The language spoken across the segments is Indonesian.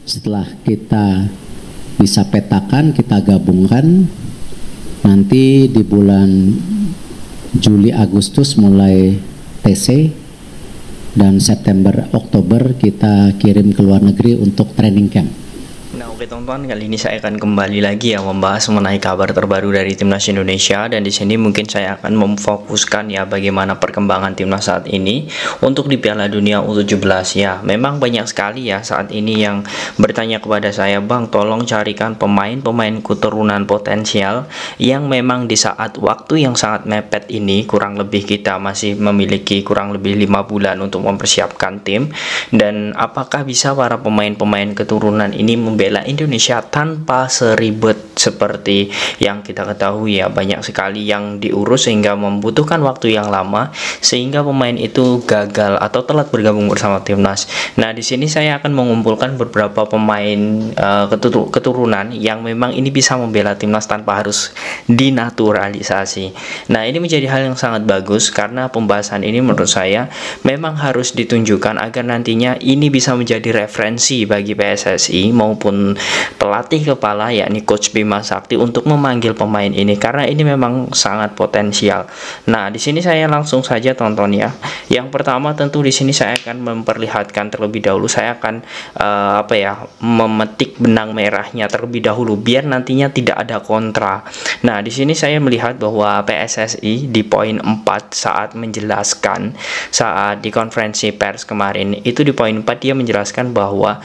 Setelah kita bisa petakan, kita gabungkan, nanti di bulan Juli Agustus mulai TC, dan September Oktober kita kirim ke luar negeri untuk training camp. Nah, oke teman-teman, kali ini saya akan kembali lagi ya membahas mengenai kabar terbaru dari Timnas Indonesia, dan di sini mungkin saya akan memfokuskan ya bagaimana perkembangan Timnas saat ini untuk di Piala Dunia U17 ya. Memang banyak sekali ya saat ini yang bertanya kepada saya, "Bang, tolong carikan pemain-pemain keturunan potensial yang memang di saat waktu yang sangat mepet ini, kurang lebih kita masih memiliki kurang lebih 5 bulan untuk mempersiapkan tim, dan apakah bisa para pemain-pemain keturunan ini membela Indonesia tanpa seribet seperti yang kita ketahui ya. Banyak sekali yang diurus sehingga membutuhkan waktu yang lama sehingga pemain itu gagal atau telat bergabung bersama timnas. Nah, di sini saya akan mengumpulkan beberapa pemain keturunan yang memang ini bisa membela timnas tanpa harus dinaturalisasi. Nah, ini menjadi hal yang sangat bagus karena pembahasan ini menurut saya memang harus ditunjukkan agar nantinya ini bisa menjadi referensi bagi PSSI maupun pelatih kepala yakni Coach Bima Sakti untuk memanggil pemain ini karena ini memang sangat potensial. Nah, di sini saya langsung saja tonton ya. Yang pertama tentu di sini saya akan memperlihatkan terlebih dahulu, saya akan memetik benang merahnya terlebih dahulu biar nantinya tidak ada kontra. Nah, di sini saya melihat bahwa PSSI di poin 4 saat menjelaskan saat di konferensi pers kemarin itu di poin 4 dia menjelaskan bahwa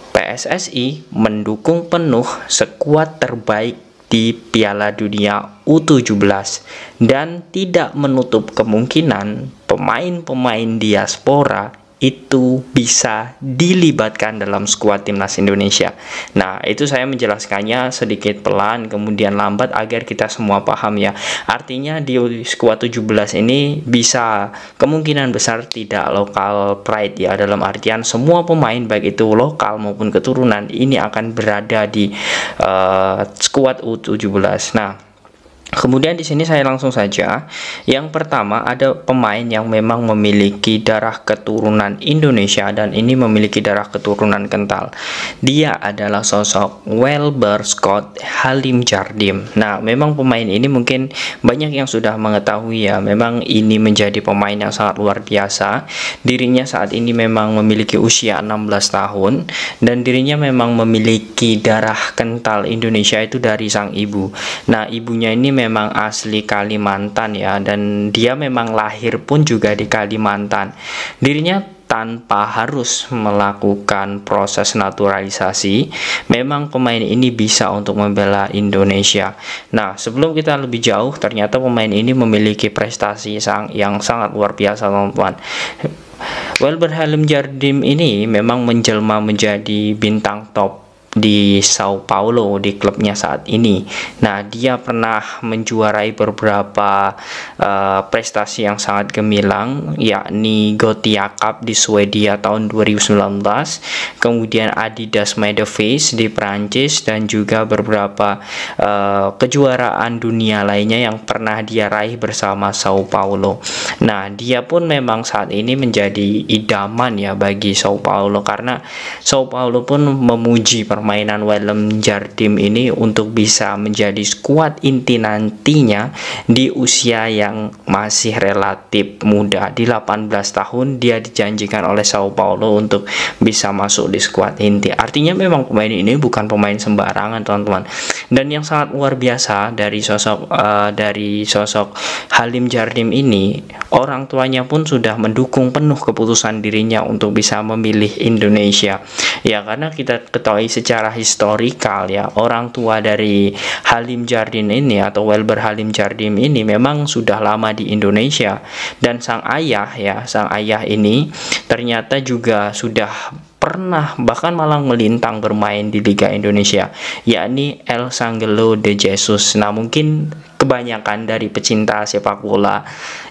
PSSI mendukung penuh skuad terbaik di Piala Dunia U17 dan tidak menutup kemungkinan pemain-pemain diaspora itu bisa dilibatkan dalam skuad timnas Indonesia. Nah, itu saya menjelaskannya sedikit pelan kemudian lambat agar kita semua paham ya. Artinya di skuad 17 ini bisa kemungkinan besar tidak lokal pride ya, dalam artian semua pemain baik itu lokal maupun keturunan ini akan berada di skuad U17. Nah, kemudian di sini saya langsung saja. Yang pertama ada pemain yang memang memiliki darah keturunan Indonesia dan ini memiliki darah keturunan kental. Dia adalah sosok Welber Scott Halim Djardim. Nah, memang pemain ini mungkin banyak yang sudah mengetahui ya. Memang ini menjadi pemain yang sangat luar biasa. Dirinya saat ini memang memiliki usia 16 tahun dan dirinya memang memiliki darah kental Indonesia itu dari sang ibu. Nah, ibunya ini memang asli Kalimantan ya, dan dia memang lahir pun juga di Kalimantan. Dirinya tanpa harus melakukan proses naturalisasi, memang pemain ini bisa untuk membela Indonesia. Nah, sebelum kita lebih jauh, ternyata pemain ini memiliki prestasi yang sangat luar biasa, teman-teman. Welber Halim Djardim ini memang menjelma menjadi bintang top di Sao Paulo di klubnya saat ini. Nah, dia pernah menjuarai beberapa prestasi yang sangat gemilang, yakni Gothia Cup di Swedia tahun 2019, kemudian Adidas Medefist di Prancis, dan juga beberapa kejuaraan dunia lainnya yang pernah dia raih bersama Sao Paulo. Nah, dia pun memang saat ini menjadi idaman ya bagi Sao Paulo karena Sao Paulo pun memuji permainan Welem Djardim ini untuk bisa menjadi skuad inti nantinya di usia yang masih relatif muda. Di 18 tahun dia dijanjikan oleh Sao Paulo untuk bisa masuk di skuad inti. Artinya memang pemain ini bukan pemain sembarangan, teman-teman. Dan yang sangat luar biasa dari sosok Halim Djardim ini, orang tuanya pun sudah mendukung penuh keputusan dirinya untuk bisa memilih Indonesia. Ya, karena kita ketahui secara historikal ya, orang tua dari Halim Djardim ini atau Welber Halim Djardim ini memang sudah lama di Indonesia, dan sang ayah ini ternyata juga sudah pernah bahkan malang melintang bermain di Liga Indonesia, yakni El Sanggelo de Jesus. Nah, mungkin kebanyakan dari pecinta sepak bola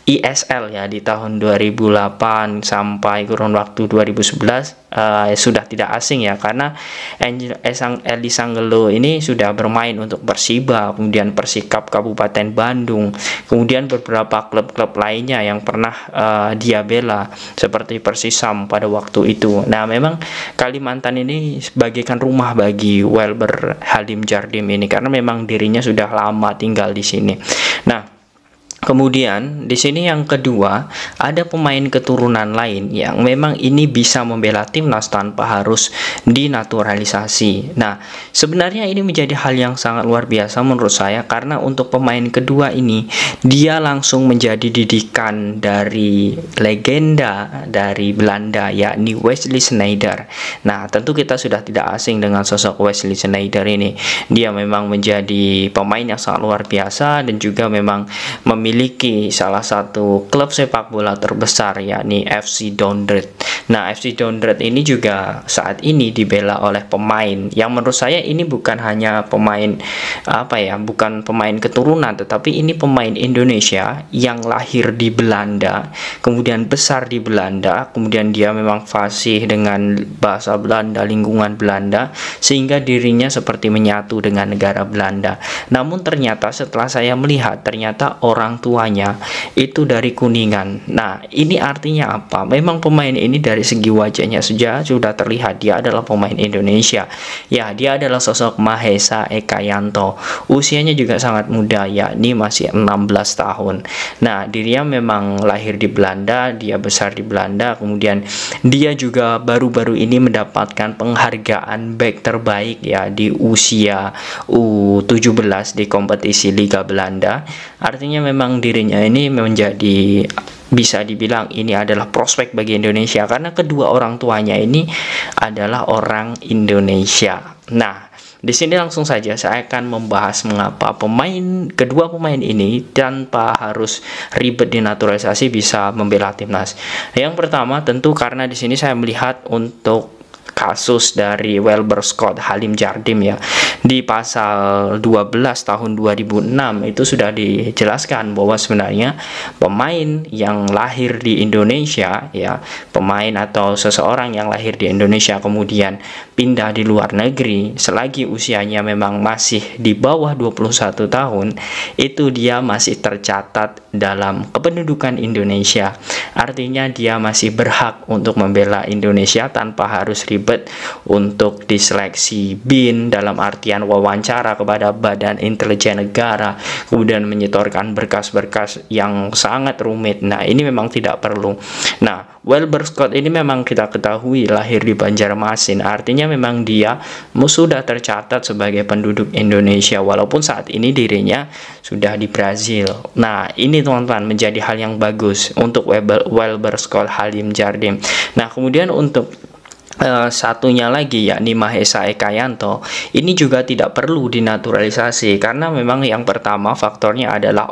ISL ya di tahun 2008 sampai kurun waktu 2011 sudah tidak asing ya, karena Elly Sanggelo ini sudah bermain untuk Persiba, kemudian Persikap Kabupaten Bandung, kemudian beberapa klub-klub lainnya yang pernah dia bela seperti Persisam pada waktu itu. Nah, memang Kalimantan ini bagaikan rumah bagi Welber Halim Jardim ini karena memang dirinya sudah lama tinggal di sini. Nah, kemudian di sini yang kedua, ada pemain keturunan lain yang memang ini bisa membela timnas tanpa harus dinaturalisasi. Nah, sebenarnya ini menjadi hal yang sangat luar biasa menurut saya, karena untuk pemain kedua ini dia langsung menjadi didikan dari legenda dari Belanda, yakni Wesley Sneijder. Nah, tentu kita sudah tidak asing dengan sosok Wesley Sneijder ini. Dia memang menjadi pemain yang sangat luar biasa dan juga memang memiliki salah satu klub sepak bola terbesar, yakni FC Dordrecht. Nah, FC Dordrecht ini juga saat ini dibela oleh pemain yang menurut saya ini bukan hanya pemain bukan pemain keturunan, tetapi ini pemain Indonesia yang lahir di Belanda, kemudian besar di Belanda, kemudian dia memang fasih dengan bahasa Belanda, lingkungan Belanda, sehingga dirinya seperti menyatu dengan negara Belanda. Namun ternyata setelah saya melihat, ternyata orang tuanya itu dari Kuningan. Nah, ini artinya apa? Memang pemain ini dari segi wajahnya saja sudah terlihat dia adalah pemain Indonesia. Ya, dia adalah sosok Mahesa Ekayanto. Usianya juga sangat muda, yakni masih 16 tahun. Nah, dirinya memang lahir di Belanda, dia besar di Belanda, kemudian dia juga baru-baru ini mendapatkan penghargaan back terbaik ya di usia U17 di kompetisi Liga Belanda. Artinya memang dirinya ini menjadi, bisa dibilang ini adalah prospek bagi Indonesia karena kedua orang tuanya ini adalah orang Indonesia. Nah, di sini langsung saja saya akan membahas mengapa kedua pemain ini tanpa harus ribet dinaturalisasi bisa membela timnas. Yang pertama tentu karena di sini saya melihat untuk kasus dari Welber Scott Halim Jardim ya. Di pasal 12 tahun 2006 itu sudah dijelaskan bahwa sebenarnya pemain yang lahir di Indonesia ya, pemain atau seseorang yang lahir di Indonesia kemudian pindah di luar negeri selagi usianya memang masih di bawah 21 tahun, itu dia masih tercatat dalam kependudukan Indonesia. Artinya dia masih berhak untuk membela Indonesia tanpa harus ribet untuk diseleksi BIN dalam artian wawancara kepada Badan Intelijen Negara, kemudian menyetorkan berkas-berkas yang sangat rumit. Nah, ini memang tidak perlu. Nah, Welber Scott ini memang kita ketahui lahir di Banjarmasin, artinya memang dia sudah tercatat sebagai penduduk Indonesia walaupun saat ini dirinya sudah di Brazil. Nah, ini teman-teman menjadi hal yang bagus untuk Welber Scott Halim Jardim. Nah, kemudian untuk satunya lagi yakni Mahesa Ekayanto ini juga tidak perlu dinaturalisasi karena memang yang pertama faktornya adalah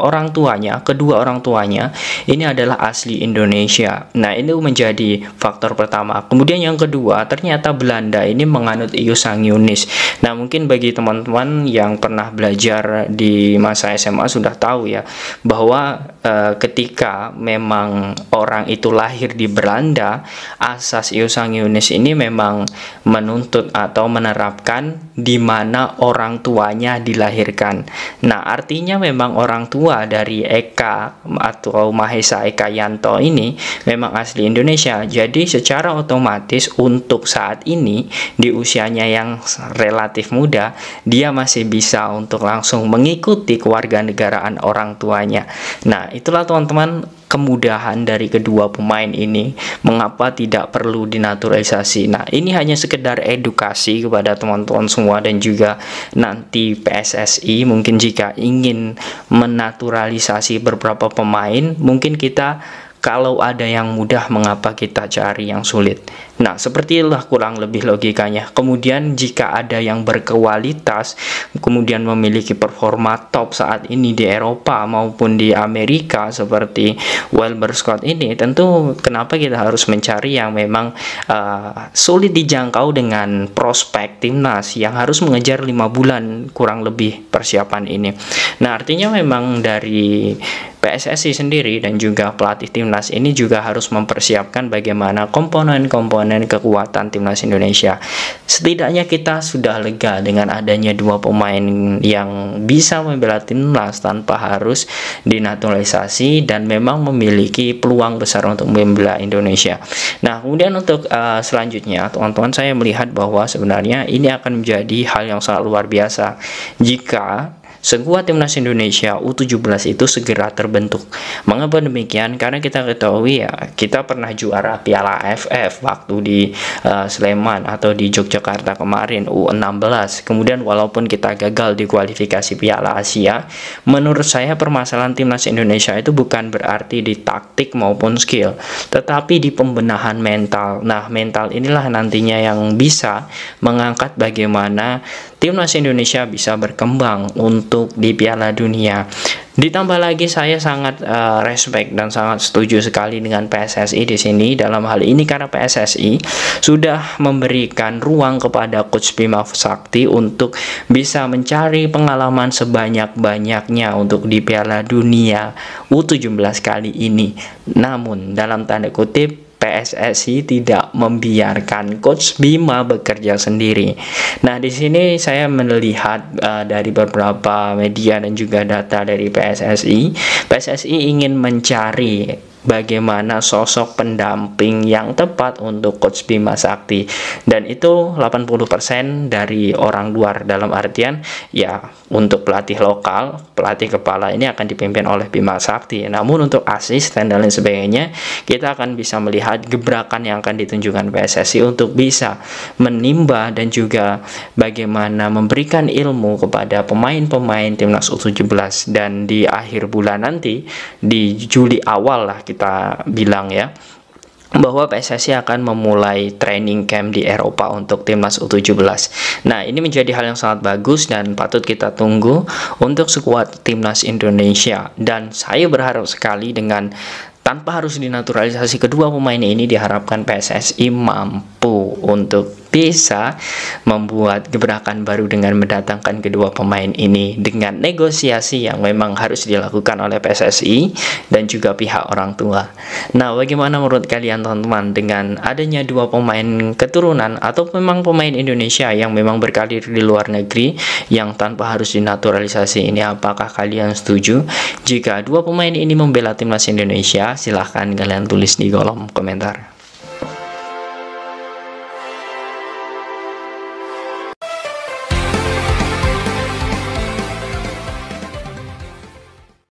kedua orang tuanya ini adalah asli Indonesia. Nah, ini menjadi faktor pertama. Kemudian yang kedua, ternyata Belanda ini menganut ius sanguinis. Nah, mungkin bagi teman-teman yang pernah belajar di masa SMA sudah tahu ya bahwa ketika memang orang itu lahir di Belanda, asas ius sanguinis ini memang menuntut atau menerapkan di mana orang tuanya dilahirkan. Nah, artinya memang orang tua dari Eka atau Mahesa Ekayanto ini memang asli Indonesia. Jadi secara otomatis untuk saat ini di usianya yang relatif muda, dia masih bisa untuk langsung mengikuti kewarganegaraan orang tuanya. Nah, itulah teman-teman kemudahan dari kedua pemain ini mengapa tidak perlu dinaturalisasi. Nah, ini hanya sekedar edukasi kepada teman-teman semua dan juga nanti PSSI mungkin jika ingin menaturalisasi beberapa pemain, mungkin kita Kalau ada yang mudah, mengapa kita cari yang sulit? Nah, seperti itulah kurang lebih logikanya. Kemudian jika ada yang berkualitas, kemudian memiliki performa top saat ini di Eropa maupun di Amerika seperti Wilbur Scott ini, tentu kenapa kita harus mencari yang memang sulit dijangkau dengan prospek timnas yang harus mengejar 5 bulan kurang lebih persiapan ini. Nah, artinya memang dari PSSI sendiri dan juga pelatih timnas ini juga harus mempersiapkan bagaimana komponen-komponen kekuatan timnas Indonesia. Setidaknya kita sudah lega dengan adanya 2 pemain yang bisa membela timnas tanpa harus dinaturalisasi dan memang memiliki peluang besar untuk membela Indonesia. Nah, kemudian untuk selanjutnya, teman-teman, saya melihat bahwa sebenarnya ini akan menjadi hal yang sangat luar biasa jika skuad timnas Indonesia U17 itu segera terbentuk. Mengapa demikian? Karena kita ketahui ya, kita pernah juara Piala AFF waktu di Sleman atau di Yogyakarta kemarin U16. Kemudian walaupun kita gagal di kualifikasi Piala Asia, menurut saya permasalahan timnas Indonesia itu bukan berarti di taktik maupun skill, tetapi di pembenahan mental. Nah, mental inilah nantinya yang bisa mengangkat bagaimana timnas Indonesia bisa berkembang untuk di Piala Dunia. Ditambah lagi saya sangat respect dan sangat setuju sekali dengan PSSI di sini dalam hal ini, karena PSSI sudah memberikan ruang kepada Coach Bima Sakti untuk bisa mencari pengalaman sebanyak-banyaknya untuk di Piala Dunia U17 kali ini. Namun dalam tanda kutip, PSSI tidak membiarkan Coach Bima bekerja sendiri. Nah, di sini saya melihat dari beberapa media dan juga data dari PSSI ingin mencari bagaimana sosok pendamping yang tepat untuk Coach Bima Sakti, dan itu 80% dari orang luar, dalam artian ya untuk pelatih lokal, pelatih kepala ini akan dipimpin oleh Bima Sakti. Namun untuk asisten dan lain sebagainya, kita akan bisa melihat gebrakan yang akan ditunjukkan PSSI untuk bisa menimba dan juga bagaimana memberikan ilmu kepada pemain-pemain timnas U17. Dan di akhir bulan nanti, di Juli awal lah kita bilang ya, bahwa PSSI akan memulai training camp di Eropa untuk timnas U17. Nah, ini menjadi hal yang sangat bagus dan patut kita tunggu untuk skuad timnas Indonesia. Dan saya berharap sekali dengan tanpa harus dinaturalisasi kedua pemain ini, diharapkan PSSI mampu untuk bisa membuat gebrakan baru dengan mendatangkan kedua pemain ini dengan negosiasi yang memang harus dilakukan oleh PSSI dan juga pihak orang tua. Nah, bagaimana menurut kalian teman-teman dengan adanya 2 pemain keturunan atau memang pemain Indonesia yang memang berkarir di luar negeri yang tanpa harus dinaturalisasi ini? Apakah kalian setuju? Jika 2 pemain ini membela timnas Indonesia, silahkan kalian tulis di kolom komentar.